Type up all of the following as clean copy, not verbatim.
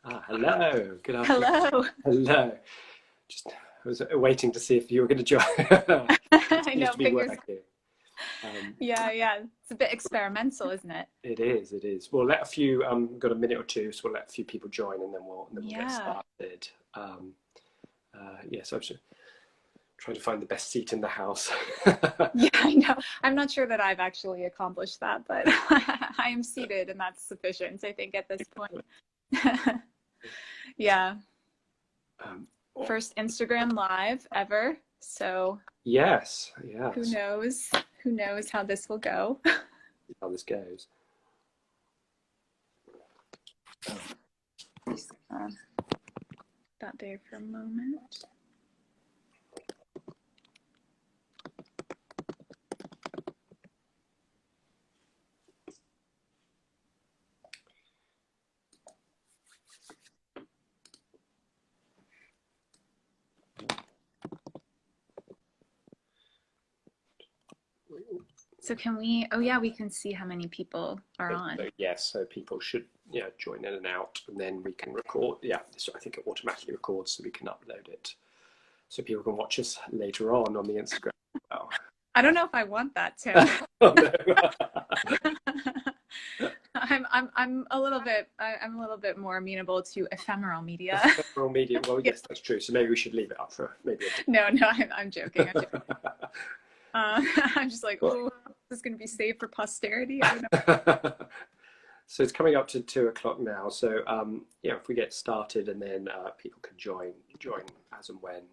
Hello. Good afternoon. Hello. Hello. Just I was waiting to see if you were going to join. It I seems know, to be fingers. working. Um, Yeah. It's a bit experimental, isn't it? it is. It is. We'll let a few. Got a minute or two, so we'll let a few people join, and then we'll get Yeah. started. So I'm just trying to find the best seat in the house. Yeah, I know. I'm not sure that I've actually accomplished that, but I am seated and that's sufficient, I think, at this point. Yeah. Um, First Instagram live ever. So yes. who Yes. knows? Who knows how this will go? See how this goes. Just that there for a moment. So can we, oh yeah, we can see how many people are on. So, yes, so people should join in and out, and then we can record. Yeah, I think it automatically records, so we can upload it, so people can watch us later on the Instagram. Oh. I don't know if I want that, Tim. Oh, no. I'm a little bit more amenable to ephemeral media. Ephemeral media. Well, yes, that's true. So maybe we should leave it up for maybe. No, I'm joking. I'm just like, oh, this is going to be saved for posterity. I don't know. So it's coming up to 2 o'clock now. So if we get started, and then people can join as and when.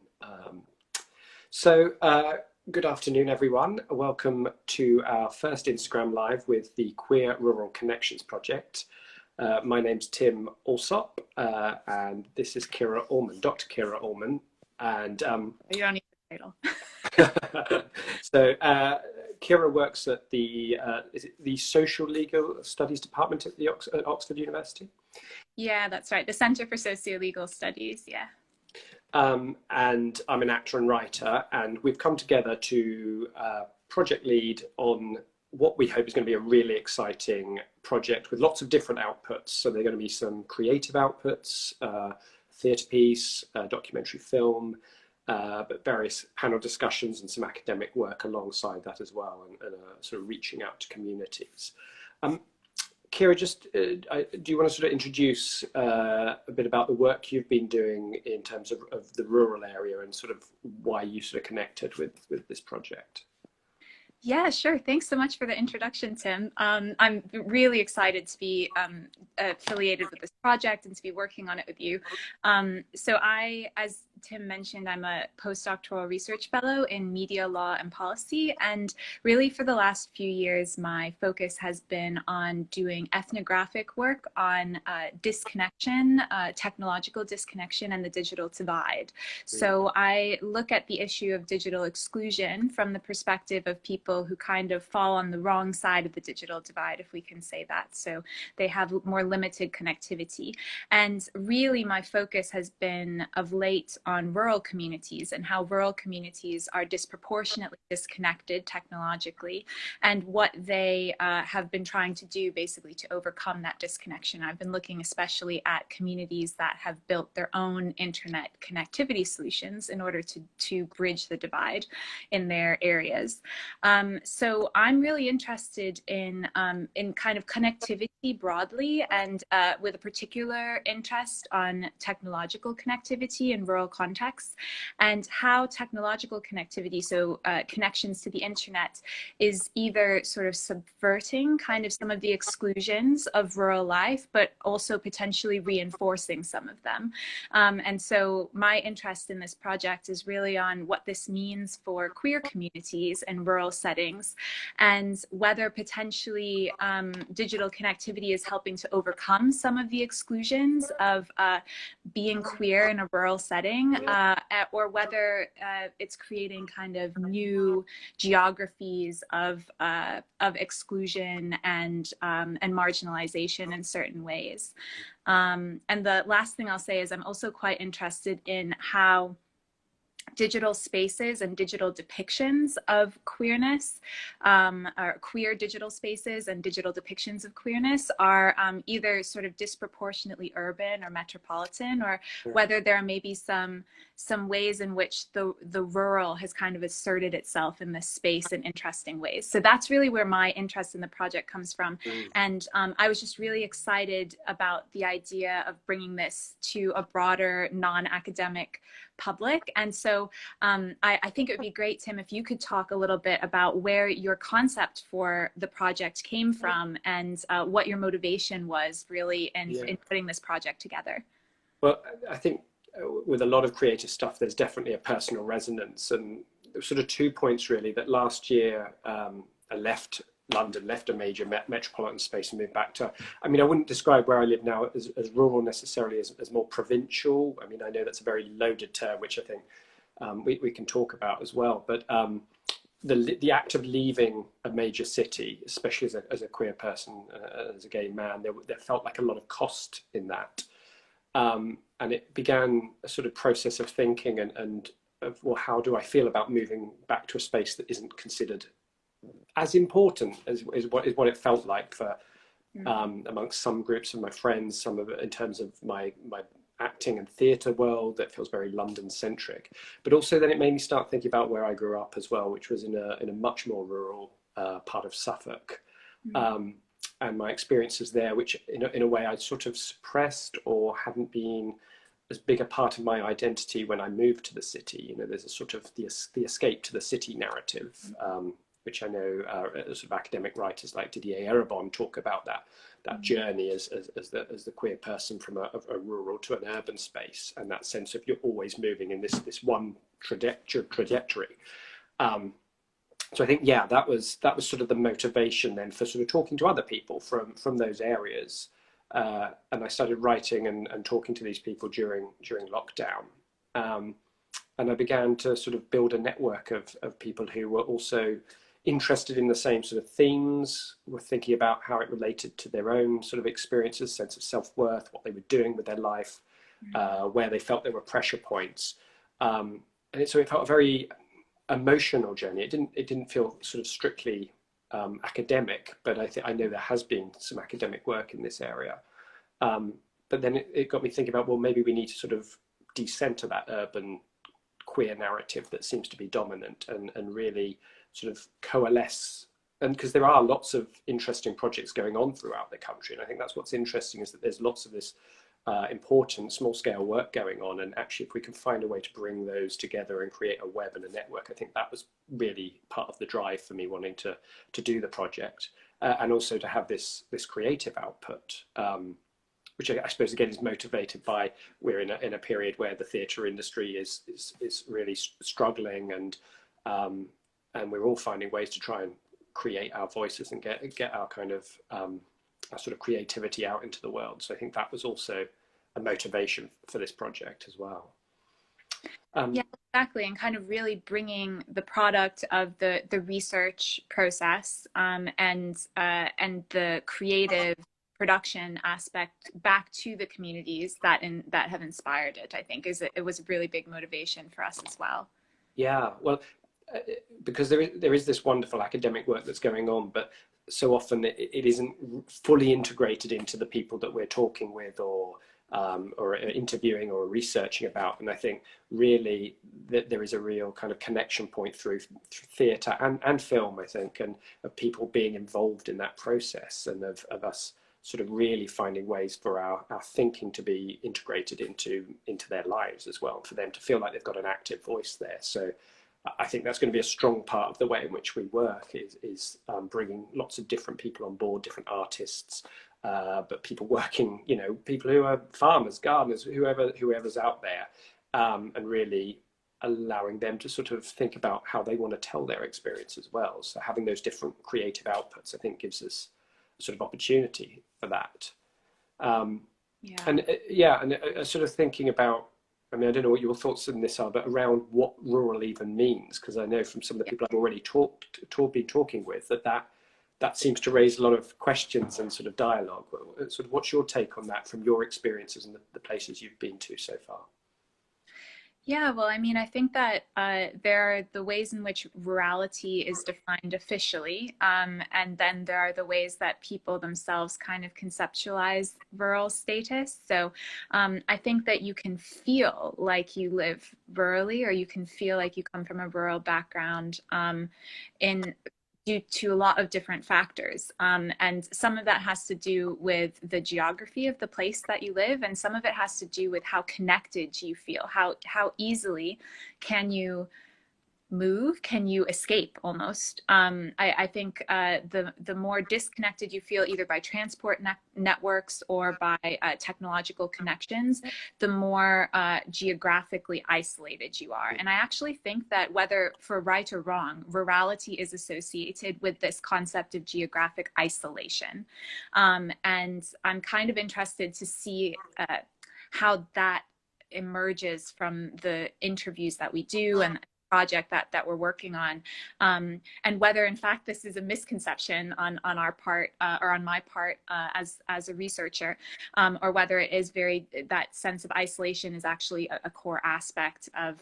Good afternoon, everyone. Welcome to our first Instagram Live with the Queer Rural Connections Project. My name's Tim Allsop, and this is Kira Allmann, Dr. Kira Allmann. And you don't need the title. So Kira works at the is it the Social Legal Studies Department at the Oxford University? Yeah, that's right. The Center for Socio-Legal Studies. Yeah. And I'm an actor and writer, and we've come together to project lead on what we hope is going to be a really exciting project with lots of different outputs. So there are going to be some creative outputs, theatre piece, documentary film, but various panel discussions and some academic work alongside that as well, and sort of reaching out to communities. Kira, just do you want to sort of introduce a bit about the work you've been doing in terms of the rural area, and sort of why you sort of connected with this project? Yeah, sure. Thanks so much for the introduction, Tim. I'm really excited to be affiliated with this project and to be working on it with you. So as Tim mentioned, I'm a postdoctoral research fellow in media law and policy. And really for the last few years, my focus has been on doing ethnographic work on disconnection, technological disconnection, and the digital divide. So I look at the issue of digital exclusion from the perspective of people who kind of fall on the wrong side of the digital divide, if we can say that. So they have more limited connectivity. And really my focus has been of late on rural communities and how rural communities are disproportionately disconnected technologically, and what they have been trying to do basically to overcome that disconnection. I've been looking especially at communities that have built their own internet connectivity solutions in order to bridge the divide in their areas. So I'm really interested in kind of connectivity broadly, and with a particular interest on technological connectivity in rural contexts, and how technological connectivity, so connections to the internet, is either sort of subverting kind of some of the exclusions of rural life, but also potentially reinforcing some of them. And so my interest in this project is really on what this means for queer communities in rural settings, and whether potentially digital connectivity is helping to overcome some of the exclusions of being queer in a rural setting, or whether it's creating kind of new geographies of exclusion and marginalization in certain ways. And the last thing I'll say is I'm also quite interested in how digital spaces and digital depictions of queerness, or queer digital spaces and digital depictions of queerness are either sort of disproportionately urban or metropolitan, or whether there are maybe some ways in which the rural has kind of asserted itself in this space in interesting ways. So that's really where my interest in the project comes from. And I was just really excited about the idea of bringing this to a broader non-academic public. And so I think it would be great, Tim, if you could talk a little bit about where your concept for the project came from and what your motivation was really in putting this project together. Well, I think with a lot of creative stuff, there's definitely a personal resonance. And there were sort of 2 points really. That last year I left London, left a major metropolitan space and moved back to, I mean, I wouldn't describe where I live now as rural necessarily, as more provincial. I mean, I know that's a very loaded term, which I think we can talk about as well. But the act of leaving a major city, especially as a queer person, as a gay man, there felt like a lot of cost in that. And it began a sort of process of thinking and of, well, how do I feel about moving back to a space that isn't considered as important as what it felt like for amongst some groups of my friends, some of it in terms of my acting and theatre world that feels very London centric. But also then it made me start thinking about where I grew up as well, which was in a much more rural part of Suffolk. And my experiences there, which in a way I'd sort of suppressed or hadn't been as big a part of my identity when I moved to the city. You know, there's a sort of the escape to the city narrative, which I know sort of academic writers like Didier Eribon talk about that journey as the queer person from a rural to an urban space, and that sense of you're always moving in this one trajectory. So I think, yeah, that was sort of the motivation then for sort of talking to other people from those areas. And I started writing and talking to these people during lockdown. And I began to sort of build a network of people who were also interested in the same sort of themes, were thinking about how it related to their own sort of experiences, sense of self-worth, what they were doing with their life, where they felt there were pressure points. And so it felt a very emotional journey. It didn't feel sort of strictly academic, but I know there has been some academic work in this area. But then it got me thinking about, well, maybe we need to sort of decenter that urban queer narrative that seems to be dominant and really sort of coalesce. And because there are lots of interesting projects going on throughout the country. And I think that's what's interesting, is that there's lots of this important small scale work going on. And actually, if we can find a way to bring those together and create a web and a network, I think that was really part of the drive for me wanting to do the project, and also to have this creative output, which I suppose again is motivated by we're in a period where the theatre industry is really struggling, and we're all finding ways to try and create our voices and get our kind of our sort of creativity out into the world. So I think that was also a motivation for this project as well. Yeah, exactly, and kind of really bringing the product of the research process and the creative production aspect back to the communities that have inspired it. I think it was a really big motivation for us as well. Yeah, well, because there is this wonderful academic work that's going on, but so often it isn't fully integrated into the people that we're talking with or interviewing or researching about. And I think really that there is a real kind of connection point through theatre and film, I think, and of people being involved in that process, and of us sort of really finding ways for our thinking to be integrated into their lives as well, for them to feel like they've got an active voice there. So I think that's going to be a strong part of the way in which we work, is bringing lots of different people on board, different artists, but people working, people who are farmers, gardeners, whoever's out there, and really allowing them to sort of think about how they want to tell their experience as well. So having those different creative outputs, I think, gives us a sort of opportunity for that. And sort of thinking about, I mean, I don't know what your thoughts on this are, but around what rural even means, because I know from some of the people I've already been talking with that seems to raise a lot of questions and sort of dialogue. Sort of, what's your take on that from your experiences and the places you've been to so far? Yeah, well, I mean, I think that there are the ways in which rurality is defined officially, and then there are the ways that people themselves kind of conceptualize rural status. So I think that you can feel like you live rurally, or you can feel like you come from a rural background in due to a lot of different factors. And some of that has to do with the geography of the place that you live, and some of it has to do with how connected you feel, how easily can you move, can you escape almost. I think the more disconnected you feel, either by transport networks or by technological connections, the more geographically isolated you are. And I actually think that, whether for right or wrong, rurality is associated with this concept of geographic isolation. And I'm kind of interested to see how that emerges from the interviews that we do and project that we're working on, and whether in fact this is a misconception on our part, or on my part, as a researcher, or whether it is that sense of isolation is actually a core aspect of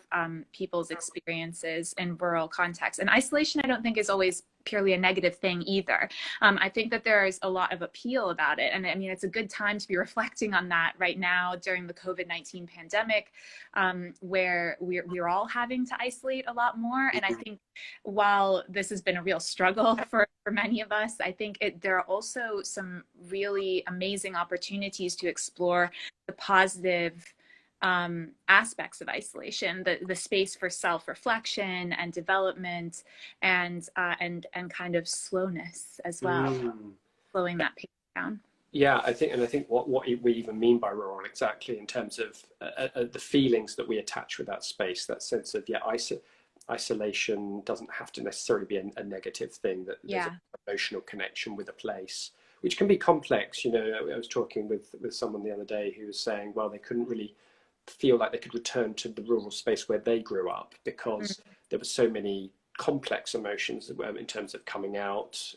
people's experiences in rural contexts. And isolation, I don't think, is always purely a negative thing either. I think that there is a lot of appeal about it. And I mean, it's a good time to be reflecting on that right now during the COVID-19 pandemic, where we're all having to isolate a lot more. And I think while this has been a real struggle for many of us, I think there are also some really amazing opportunities to explore the positive aspects of isolation, the space for self-reflection and development, and kind of slowness as well, slowing that pace down. Yeah, I think what we even mean by rural exactly, in terms of the feelings that we attach with that space, that sense of isolation doesn't have to necessarily be a negative thing. That there's an emotional connection with a place, which can be complex. You know, I was talking with someone the other day who was saying, well, they couldn't really feel like they could return to the rural space where they grew up, because there were so many complex emotions in terms of coming out,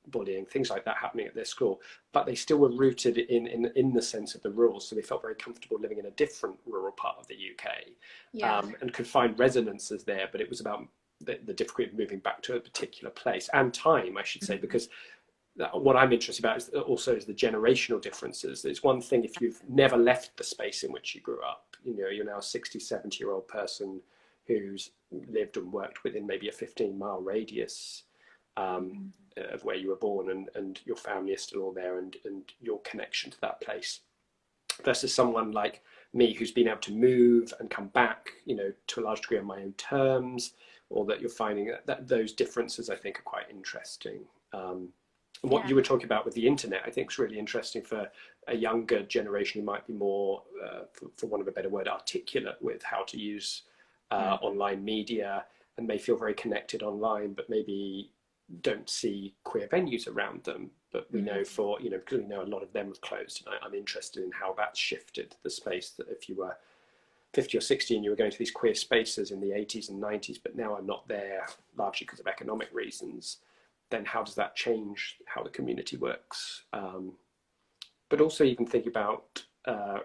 bullying, things like that happening at their school, but they still were rooted in the sense of the rural, so they felt very comfortable living in a different rural part of the UK, and could find resonances there. But it was about the difficulty of moving back to a particular place, and time, I should say, because what I'm interested about is also the generational differences. It's one thing if you've never left the space in which you grew up. You know, you're now a 60, 70-year-old person who's lived and worked within maybe a 15-mile radius of where you were born, and your family is still all there, and your connection to that place, versus someone like me who's been able to move and come back, you know, to a large degree on my own terms, or that you're finding that those differences, I think, are quite interesting. What you were talking about with the internet, I think, is really interesting for a younger generation who might be more, for want of a better word, articulate with how to use online media, and may feel very connected online, but maybe don't see queer venues around them. But we know because we know a lot of them have closed, and I'm interested in how that's shifted the space. That if you were 50 or 60 and you were going to these queer spaces in the 80s and 90s, but now I'm not there, largely because of economic reasons, then how does that change how the community works? But also even think about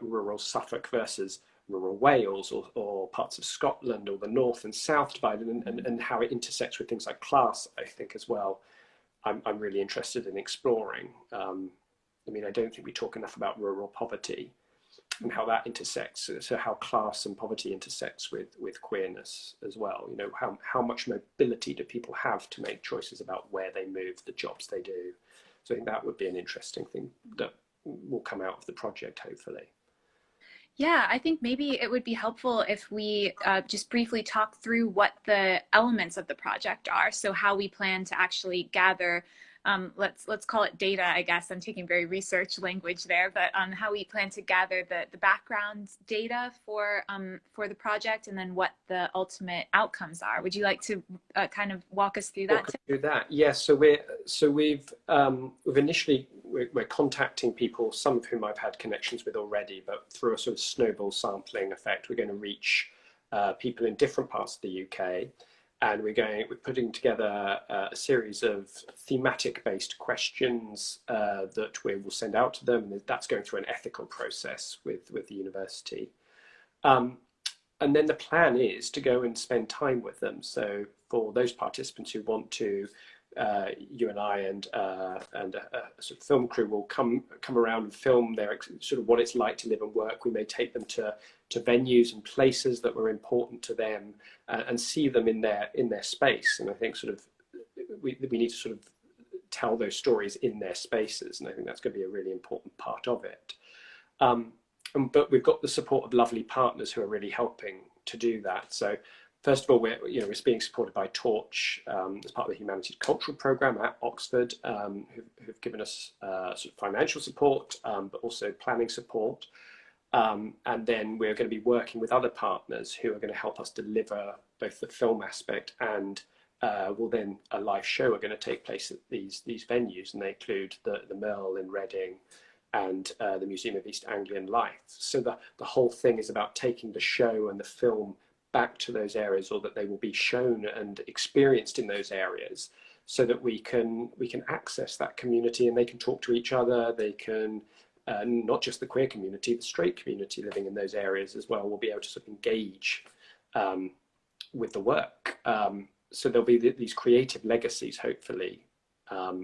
rural Suffolk versus rural Wales, or parts of Scotland, or the north and south divide, and how it intersects with things like class, I think, as well. I'm really interested in exploring. I mean, I don't think we talk enough about rural poverty and how that intersects. So how class and poverty intersects with queerness as well. You know, how much mobility do people have to make choices about where they move, the jobs they do. So I think that would be an interesting thing that will come out of the project, hopefully. Yeah, I think maybe it would be helpful if we just briefly talk through what the elements of the project are. So how we plan to actually gather, let's call it data, I guess. I'm taking very research language there, but how we plan to gather the background data for the project, and then what the ultimate outcomes are. Would you like to kind of walk us through that? Yes. So we've initially we're contacting people, some of whom I've had connections with already, but through a sort of snowball sampling effect, we're going to reach people in different parts of the UK. And we're putting together a series of thematic-based questions that we will send out to them. And that's going through an ethical process with the university. and then the plan is to go and spend time with them. So for those participants who want to, you and I and a sort of film crew will come around and film their sort of what it's like to live and work. We may take them to venues and places that were important to them, and see them in their space. And I think sort of we need to sort of tell those stories in their spaces, and I think that's going to be a really important part of it. But we've got the support of lovely partners who are really helping to do that. So first of all, we're being supported by Torch as part of the Humanities Cultural Programme at Oxford, who've given us sort of financial support, but also planning support. And then we're going to be working with other partners who are going to help us deliver both the film aspect and then a live show are going to take place at these venues, and they include the Merle in Reading and the Museum of East Anglian Life. So the whole thing is about taking the show and the film back to those areas, or that they will be shown and experienced in those areas, so that we can access that community, and they can talk to each other. They can not just the queer community, the straight community living in those areas as well will be able to sort of engage with the work. So there'll be these creative legacies, hopefully,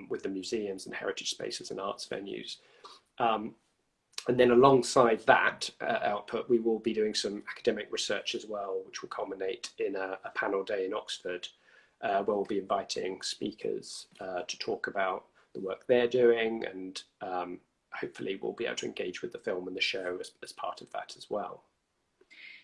with the museums and heritage spaces and arts venues. And then alongside that output, we will be doing some academic research as well, which will culminate in a panel day in Oxford, where we'll be inviting speakers to talk about the work they're doing, and hopefully we'll be able to engage with the film and the show as part of that as well.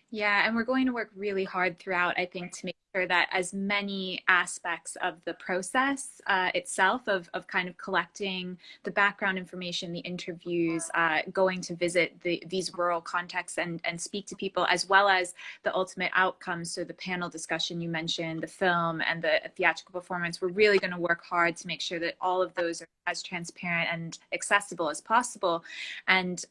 Yeah, and we're going to work really hard throughout, I think, to make sure that as many aspects of the process itself of kind of collecting the background information, the interviews, going to visit these rural contexts and speak to people, as well as the ultimate outcomes. So the panel discussion you mentioned, the film and the theatrical performance, we're really going to work hard to make sure that all of those are as transparent and accessible as possible. And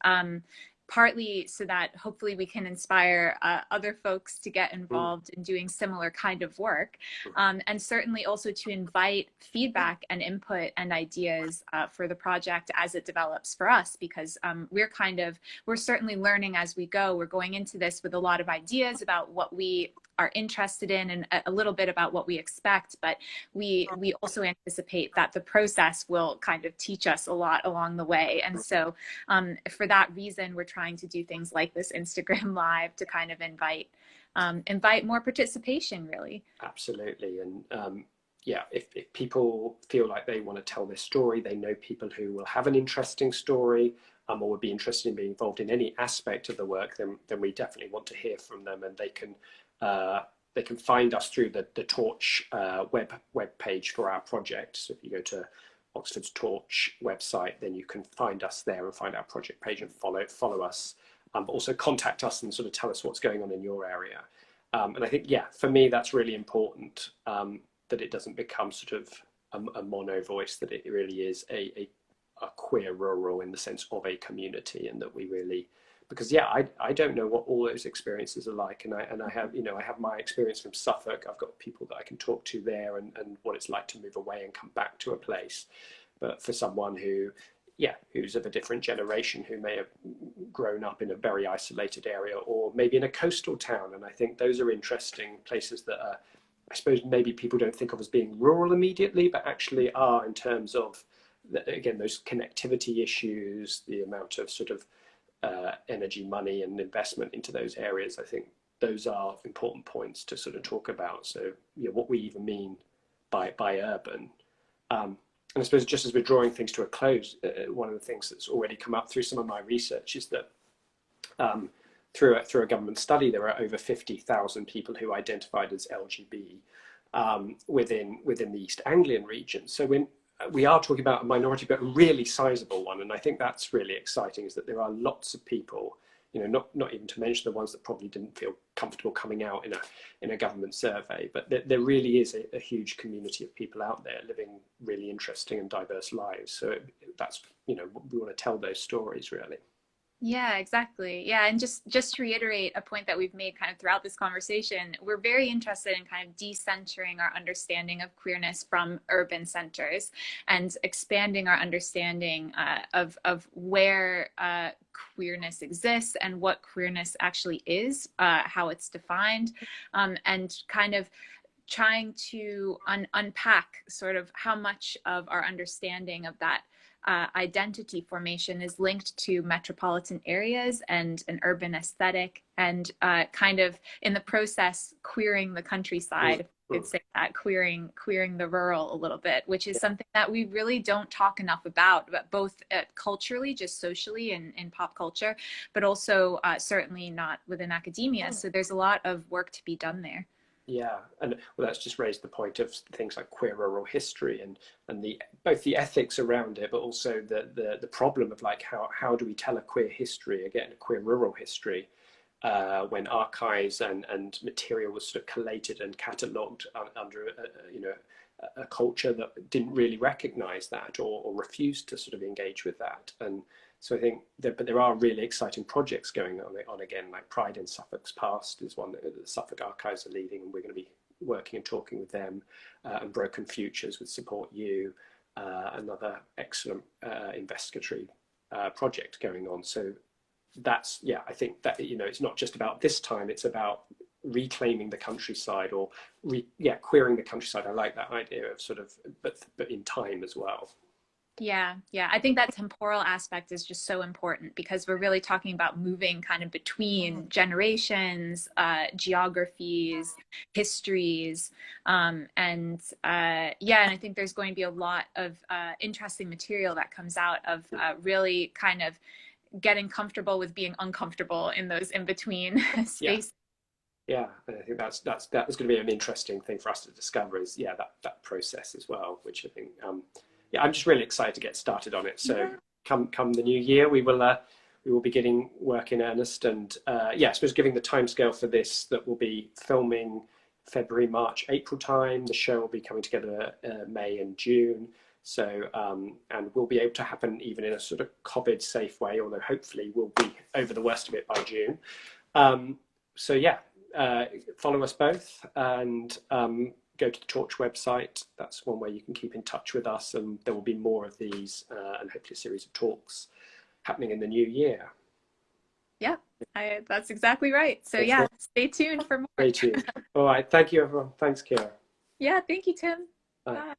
partly so that hopefully we can inspire other folks to get involved in doing similar kind of work, and certainly also to invite feedback and input and ideas for the project as it develops for us, because we're certainly learning as we go. We're going into this with a lot of ideas about what we are interested in and a little bit about what we expect, but we also anticipate that the process will kind of teach us a lot along the way. And so for that reason, we're trying to do things like this Instagram Live to kind of invite more participation, really. Absolutely. And yeah, if people feel like they want to tell their story, they know people who will have an interesting story, or would be interested in being involved in any aspect of the work, then we definitely want to hear from them, and they can find us through the Torch web page for our project. So if you go to Oxford's Torch website, then you can find us there and find our project page and follow us, but also contact us and sort of tell us what's going on in your area. And I think, yeah, for me, that's really important, that it doesn't become sort of a mono voice, that it really is a queer rural in the sense of a community, and that we really, because yeah, I don't know what all those experiences are like, and I have, I have my experience from Suffolk. I've got people that I can talk to there, and what it's like to move away and come back to a place. But for someone who's of a different generation, who may have grown up in a very isolated area, or maybe in a coastal town, and I think those are interesting places that are, I suppose, maybe people don't think of as being rural immediately, but actually are in terms of, again, those connectivity issues, the amount of sort of energy, money and investment into those areas. I think those are important points to sort of talk about. So what we even mean by urban. And I suppose just as we're drawing things to a close, one of the things that's already come up through some of my research is that through a government study, there are over 50,000 people who identified as LGB within the East Anglian region. So when we are talking about a minority, but a really sizable one, and I think that's really exciting, is that there are lots of people, not even to mention the ones that probably didn't feel comfortable coming out in a government survey, but there really is a huge community of people out there living really interesting and diverse lives. So that's, we want to tell those stories, really. Yeah, exactly. Yeah, and just to reiterate a point that we've made kind of throughout this conversation, we're very interested in kind of decentering our understanding of queerness from urban centers and expanding our understanding of where queerness exists and what queerness actually is, how it's defined, and kind of trying to unpack sort of how much of our understanding of that identity formation is linked to metropolitan areas and an urban aesthetic, and kind of in the process queering the countryside, if you could say that, queering the rural a little bit, which is something that we really don't talk enough about, but both culturally, just socially in pop culture, but also certainly not within academia. So there's a lot of work to be done there. Yeah, and well, that's just raised the point of things like queer oral history and the both the ethics around it, but also the problem of like how do we tell a queer history, again, a queer rural history, when archives and material was sort of collated and catalogued under a culture that didn't really recognise that or refused to sort of engage with that. And so I think but there are really exciting projects going on again, like Pride in Suffolk's Past is one that the Suffolk Archives are leading, and we're going to be working and talking with them, and Broken Futures with Support You, another excellent investigatory project going on. So that's, yeah, I think that, it's not just about this time, it's about reclaiming the countryside or queering the countryside. I like that idea of sort of, but in time as well. Yeah, yeah. I think that temporal aspect is just so important because we're really talking about moving kind of between generations, geographies, histories, yeah, and I think there's going to be a lot of interesting material that comes out of really kind of getting comfortable with being uncomfortable in those in between spaces. Yeah, and I think that was going to be an interesting thing for us to discover is that process as well, which I think I'm just really excited to get started on it. So come the new year, we will be getting work in earnest, and I suppose giving the timescale for this, that we'll be filming February, March, April time. The show will be coming together May and June. So and we'll be able to happen even in a sort of COVID safe way, although hopefully we'll be over the worst of it by June. So yeah, follow us both, and go to the Torch website. That's one way you can keep in touch with us, and there will be more of these and hopefully a series of talks happening in the new year. Yeah, that's exactly right. So yeah, stay tuned for more. Stay tuned. All right, thank you everyone. Thanks, Kira. Yeah, thank you, Tim. Bye. Bye.